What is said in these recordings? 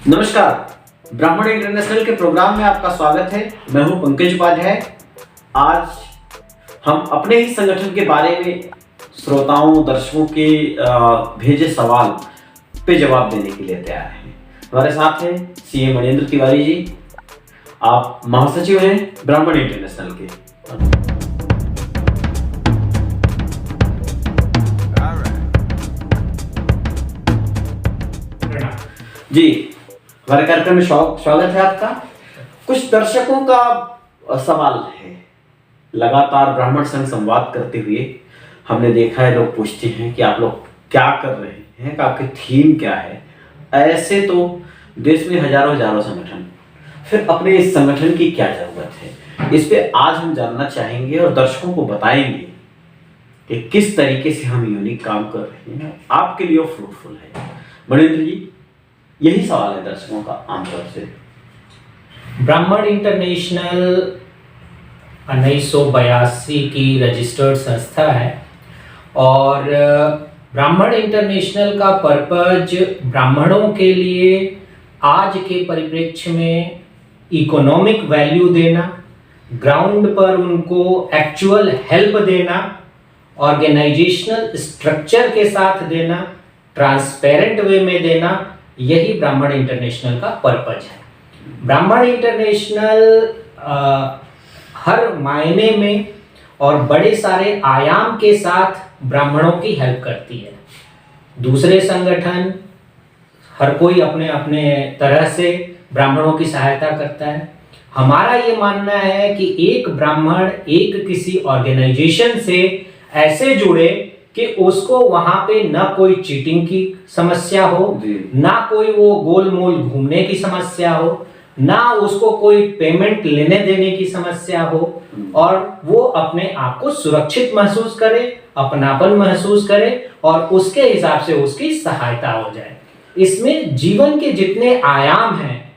नमस्कार, ब्राह्मण इंटरनेशनल के प्रोग्राम में आपका स्वागत है। मैं हूं पंकज उपाध्याय। आज हम अपने ही संगठन के बारे में श्रोताओं दर्शकों के भेजे सवाल पे जवाब देने के लिए तैयार हैं। हमारे साथ हैं सीए मणिन्द्र तिवारी जी। आप महासचिव हैं ब्राह्मण इंटरनेशनल के। जी, हमारे कार्यक्रम में स्वागत है आपका। कुछ दर्शकों का सवाल है। लगातार ब्राह्मण संघ संवाद करते हुए हमने देखा है, लोग पूछते हैं कि आप लोग क्या कर रहे हैं, आपकी थीम क्या है। ऐसे तो देश में हजारों संगठन, फिर अपने इस संगठन की क्या जरूरत है, इस पे आज हम जानना चाहेंगे और दर्शकों को बताएंगे कि किस तरीके से हम यूनिक काम कर रहे हैं, आपके लिए फ्रूटफुल है। मणिन्द्र जी, यही सवाल है दर्शकों का आमतौर से। ब्राह्मण इंटरनेशनल 1982 की रजिस्टर्ड संस्था है और ब्राह्मण इंटरनेशनल का पर्पज ब्राह्मणों के लिए आज के परिप्रेक्ष्य में इकोनॉमिक वैल्यू देना, ग्राउंड पर उनको एक्चुअल हेल्प देना, ऑर्गेनाइजेशनल स्ट्रक्चर के साथ देना, ट्रांसपेरेंट वे में देना, यही ब्राह्मण इंटरनेशनल का पर्पज है। ब्राह्मण इंटरनेशनल हर मायने में और बड़े सारे आयाम के साथ ब्राह्मणों की हेल्प करती है। दूसरे संगठन हर कोई अपने अपने तरह से ब्राह्मणों की सहायता करता है। हमारा ये मानना है कि एक ब्राह्मण एक किसी ऑर्गेनाइजेशन से ऐसे जुड़े कि उसको वहां पे ना कोई चीटिंग की समस्या हो, ना कोई वो गोलमोल घूमने की समस्या हो, ना उसको कोई पेमेंट लेने देने की समस्या हो, और वो अपने आप को सुरक्षित महसूस करे, अपनापन महसूस करे और उसके हिसाब से उसकी सहायता हो जाए। इसमें जीवन के जितने आयाम हैं,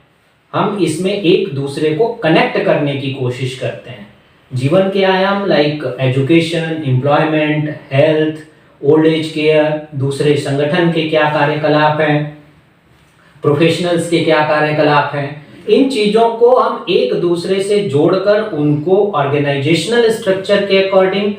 हम इसमें एक दूसरे को कनेक्ट करने की कोशिश करते हैं। जीवन के आयाम like education, employment, health, old age care, दूसरे संगठन के क्या कार्यकलाप हैं, प्रोफेशनल्स के क्या कार्यकलाप हैं, इन चीजों को हम एक दूसरे से जोड़कर उनको ऑर्गेनाइजेशनल स्ट्रक्चर के अकॉर्डिंग,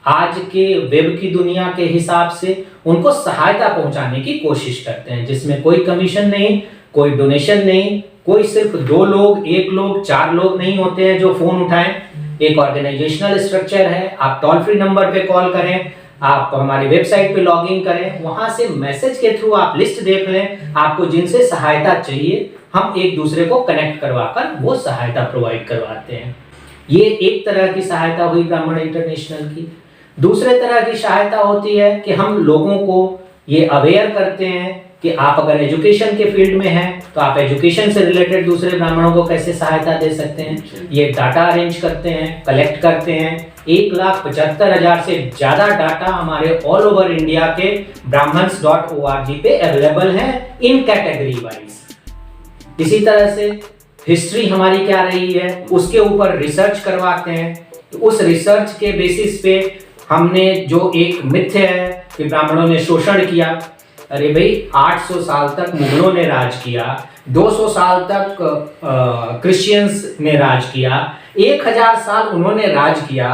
आज के वेब की दुनिया के हिसाब से उनको सहायता पहुंचाने की कोशिश करते हैं, जिसमें कोई कमीशन नहीं, कोई डोनेशन नहीं, कोई सिर्फ 2 लोग, 1 लोग, 4 लोग नहीं होते हैं जो फोन उठाएं। एक ऑर्गेनाइजेशनल स्ट्रक्चर है। आप टोल फ्री नंबर पे कॉल करें, आप हमारी वेबसाइट पे लॉगिन करें, वहां से मैसेज के थ्रू आप लिस्ट देख लें, आपको जिनसे सहायता चाहिए हम एक दूसरे को कनेक्ट करवाकर वो सहायता प्रोवाइड करवाते हैं। ये एक तरह की सहायता हुई ब्राह्मण इंटरनेशनल की। दूसरे तरह की सहायता होती है कि हम लोगों को ये अवेयर करते हैं कि आप अगर एजुकेशन के फील्ड में हैं तो आप एजुकेशन से रिलेटेड दूसरे ब्राह्मणों को कैसे सहायता दे सकते हैं। ये डाटा अरेंज करते हैं, कलेक्ट करते हैं। 1,75,000 से ज्यादा डाटा हमारे ऑल ओवर इंडिया के brahmans.org पे अवेलेबल है इन कैटेगरी वाइज। इसी तरह से हिस्ट्री हमारी क्या रही है उसके ऊपर रिसर्च करवाते हैं। तो उस रिसर्च के बेसिस पे हमने जो एक मिथ्य है कि ब्राह्मणों ने शोषण किया, अरे भाई 800 साल तक मुगलों ने राज किया, 200 साल तक क्रिश्चियंस ने राज किया, 1000 साल उन्होंने राज किया।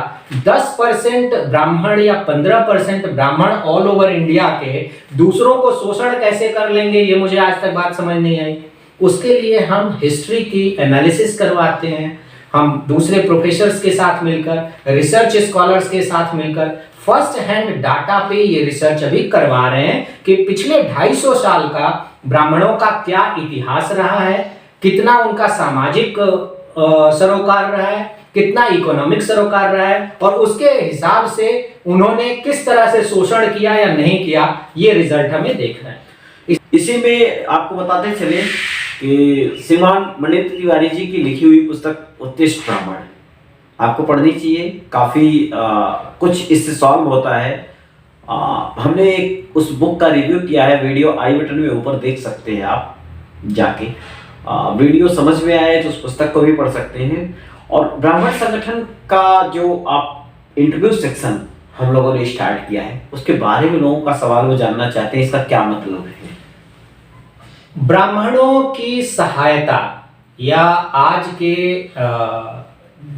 10% ब्राह्मण या 15% ब्राह्मण ऑल ओवर इंडिया के दूसरों को शोषण कैसे कर लेंगे, ये मुझे आज तक बात समझ नहीं आई। उसके लिए हम हिस्ट्री की एनालिसिस करवाते हैं। हम दूसरे प्रोफेसर्स के साथ मिलकर, रिसर्च स्कॉलर्स के साथ मिलकर फर्स्ट हैंड डाटा पे ये रिसर्च अभी करवा रहे हैं कि पिछले 250 साल का ब्राह्मणों का क्या इतिहास रहा है, कितना उनका सामाजिक सरोकार रहा है, कितना इकोनॉमिक सरोकार रहा है, और उसके हिसाब से उन्होंने किस तरह से शोषण किया या नहीं किया, ये रिजल्ट हमें देखना है। इसी में आपको बताते चले कि श्रीमान मणिन्द्र तिवारी जी की लिखी हुई पुस्तक उत्कृष्ट ब्राह्मण आपको पढ़नी चाहिए। काफ़ी कुछ इससे सॉल्व होता है। हमने उस बुक का रिव्यू किया है, वीडियो आई बटन में ऊपर देख सकते हैं आप जाके। वीडियो समझ में आए तो उस पुस्तक को भी पढ़ सकते हैं। और ब्राह्मण संगठन का जो आप इंटरव्यू सेक्शन हम लोगों ने स्टार्ट किया है, उसके बारे में लोगों का सवाल वो जानना चाहते हैं, इसका क्या मतलब है। ब्राह्मणों की सहायता या आज के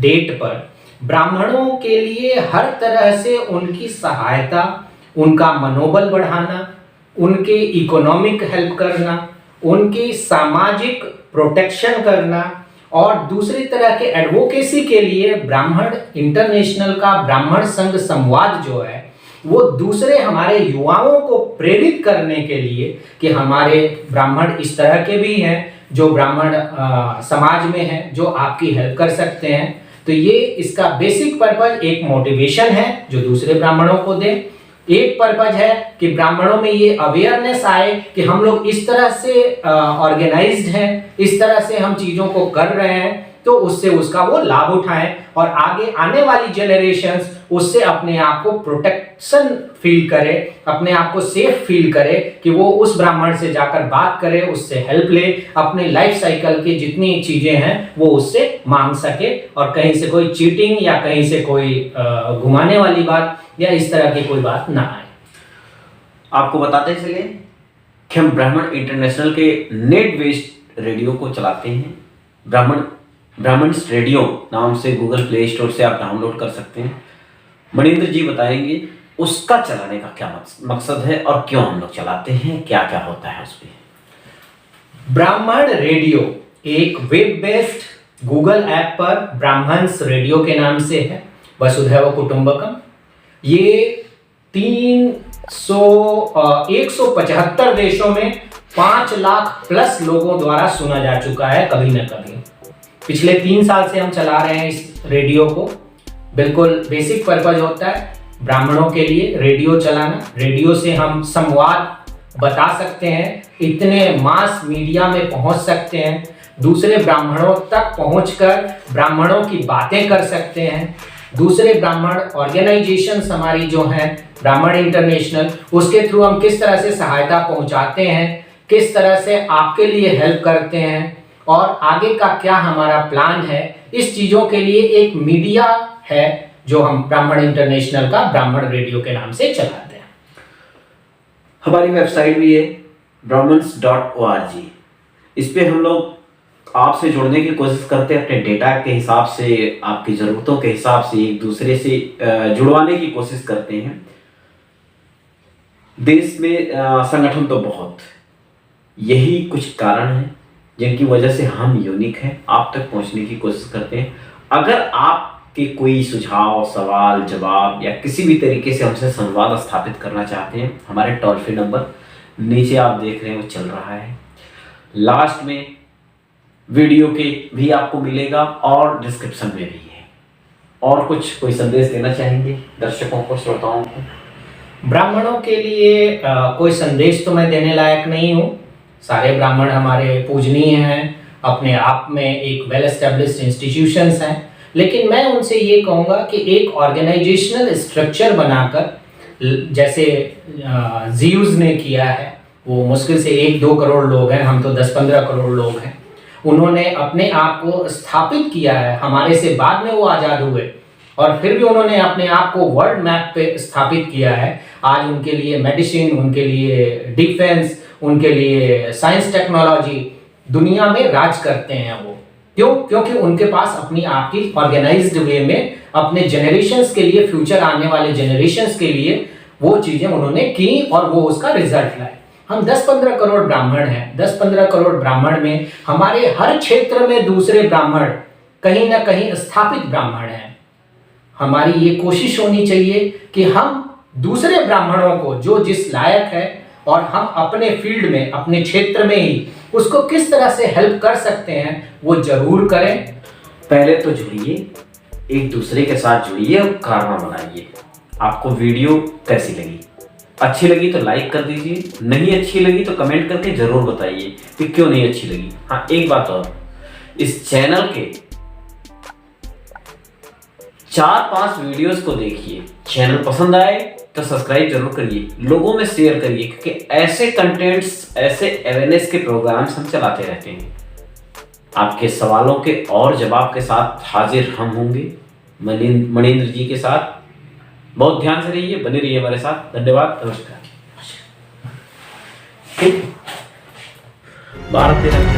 डेट पर ब्राह्मणों के लिए हर तरह से उनकी सहायता, उनका मनोबल बढ़ाना, उनके इकोनॉमिक हेल्प करना, उनकी सामाजिक प्रोटेक्शन करना और दूसरी तरह के एडवोकेसी के लिए ब्राह्मण इंटरनेशनल का ब्राह्मण संघ संवाद जो है वो दूसरे हमारे युवाओं को प्रेरित करने के लिए कि हमारे ब्राह्मण इस तरह के भी हैं जो ब्राह्मण समाज में हैं जो आपकी हेल्प कर सकते हैं। तो ये इसका बेसिक पर्पज एक मोटिवेशन है जो दूसरे ब्राह्मणों को दे। एक पर्पज है कि ब्राह्मणों में ये अवेयरनेस आए कि हम लोग इस तरह से ऑर्गेनाइज्ड हैं, इस तरह से हम चीजों को कर रहे हैं, तो उससे उसका वो लाभ उठाएं और आगे आने वाली जनरेशन्स उससे अपने आप को प्रोटेक्शन फील करे, अपने आप को सेफ फील करे कि वो उस ब्राह्मण से जाकर बात करे, उससे हेल्प ले, अपने लाइफ साइकिल की जितनी चीजें हैं वो उससे मांग सके और कहीं से कोई चीटिंग या कहीं से कोई घुमाने वाली बात या इस तरह की कोई बात ना आए। आपको बताते चले कि हम ब्राह्मण इंटरनेशनल के नेट बेस्ड रेडियो को चलाते हैं। ब्राह्मण्स रेडियो नाम से गूगल प्ले स्टोर से आप डाउनलोड कर सकते हैं। मणिंद्र जी बताएंगे उसका चलाने का क्या मकसद है और क्यों हम लोग चलाते हैं, क्या क्या होता है उसमें। ब्राह्मण रेडियो एक वेब बेस्ड गूगल ऐप पर ब्राह्मण्स रेडियो के नाम से है, वसुधैव कुटुंबकम। ये 175 देशों में 5 लाख प्लस लोगों द्वारा सुना जा चुका है कभी न कभी। पिछले 3 साल से हम चला रहे हैं इस रेडियो को। बिल्कुल बेसिक पर्पज होता है ब्राह्मणों के लिए रेडियो चलाना। रेडियो से हम संवाद बता सकते हैं, इतने मास मीडिया में पहुंच सकते हैं, दूसरे ब्राह्मणों तक पहुंचकर ब्राह्मणों की बातें कर सकते हैं। दूसरे ब्राह्मण ऑर्गेनाइजेशंस हमारी जो हैं ब्राह्मण इंटरनेशनल, उसके थ्रू हम किस तरह से सहायता पहुंचाते हैं, किस तरह से आपके लिए हेल्प करते हैं और आगे का क्या हमारा प्लान है, इस चीज़ों के लिए एक मीडिया है जो हम ब्राह्मण इंटरनेशनल का ब्राह्मण रेडियो के नाम से चलाते हैं। हमारी वेबसाइट भी है brahmans.org। इस पे हम लोग आपसे जुड़ने की कोशिश करते हैं, अपने डेटा के हिसाब से, आपकी ज़रूरतों के हिसाब से एक दूसरे से जुड़वाने की कोशिश करते हैं। देश में संगठन तो बहुत, यही कुछ कारण हैं जिनकी वजह से हम यूनिक हैं, आप तक पहुंचने की कोशिश करते हैं। अगर आपके कोई सुझाव, सवाल, जवाब या किसी भी तरीके से हमसे संवाद स्थापित करना चाहते हैं, हमारे टोल फ्री नंबर नीचे आप देख रहे हैं वो चल रहा है, लास्ट में वीडियो के भी आपको मिलेगा और डिस्क्रिप्शन में भी है। और कोई संदेश देना चाहेंगे दर्शकों को, श्रोताओं को? ब्राह्मणों के लिए कोई संदेश तो मैं देने लायक नहीं हूँ। सारे ब्राह्मण हमारे पूजनीय हैं, अपने आप में एक वेल एस्टेब्लिश्ड इंस्टीट्यूशंस हैं, लेकिन मैं उनसे ये कहूँगा कि एक ऑर्गेनाइजेशनल स्ट्रक्चर बनाकर, जैसे जीयूज़ ने किया है, वो मुश्किल से 1-2 करोड़ लोग हैं, हम तो 10-15 करोड़ लोग हैं, उन्होंने अपने आप को स्थापित किया है। हमारे से बाद में वो आज़ाद हुए और फिर भी उन्होंने अपने आप को वर्ल्ड मैप पे स्थापित किया है। आज उनके लिए मेडिसिन, उनके लिए डिफेंस, उनके लिए साइंस टेक्नोलॉजी दुनिया में राज करते हैं वो। क्यों? क्योंकि उनके पास अपनी आपकी ऑर्गेनाइज्ड वे में अपने जनरेशन्स के लिए, फ्यूचर आने वाले जनरेशन्स के लिए वो चीज़ें उन्होंने की और वो उसका रिजल्ट लाए। हम 10-15 करोड़ ब्राह्मण हैं, 10-15 करोड़ ब्राह्मण में हमारे हर क्षेत्र में दूसरे ब्राह्मण कहीं ना कहीं स्थापित ब्राह्मण हैं। हमारी ये कोशिश होनी चाहिए कि हम दूसरे ब्राह्मणों को जो जिस लायक है और हम अपने फील्ड में, अपने क्षेत्र में ही उसको किस तरह से हेल्प कर सकते हैं वो जरूर करें। पहले तो जुड़िए, एक दूसरे के साथ जुड़िए और कारनामा बनाइए। आपको वीडियो कैसी लगी? अच्छी लगी तो लाइक कर दीजिए, नहीं अच्छी लगी तो कमेंट करके जरूर बताइए कि क्यों नहीं अच्छी लगी। हाँ, एक बात और, इस चैनल के 4-5 वीडियोस को देखिए, चैनल पसंद आए तो सब्सक्राइब जरूर करिए, लोगों में शेयर करिए, क्योंकि ऐसे कंटेंट्स, ऐसे अवेयरनेस के प्रोग्राम्स हम चलाते रहते हैं। आपके सवालों के और जवाब के साथ हाजिर हम होंगे मणिंद्र जी के साथ। बहुत ध्यान से रहिए, बने रहिए हमारे साथ। धन्यवाद, नमस्कार। भारत तिरंगा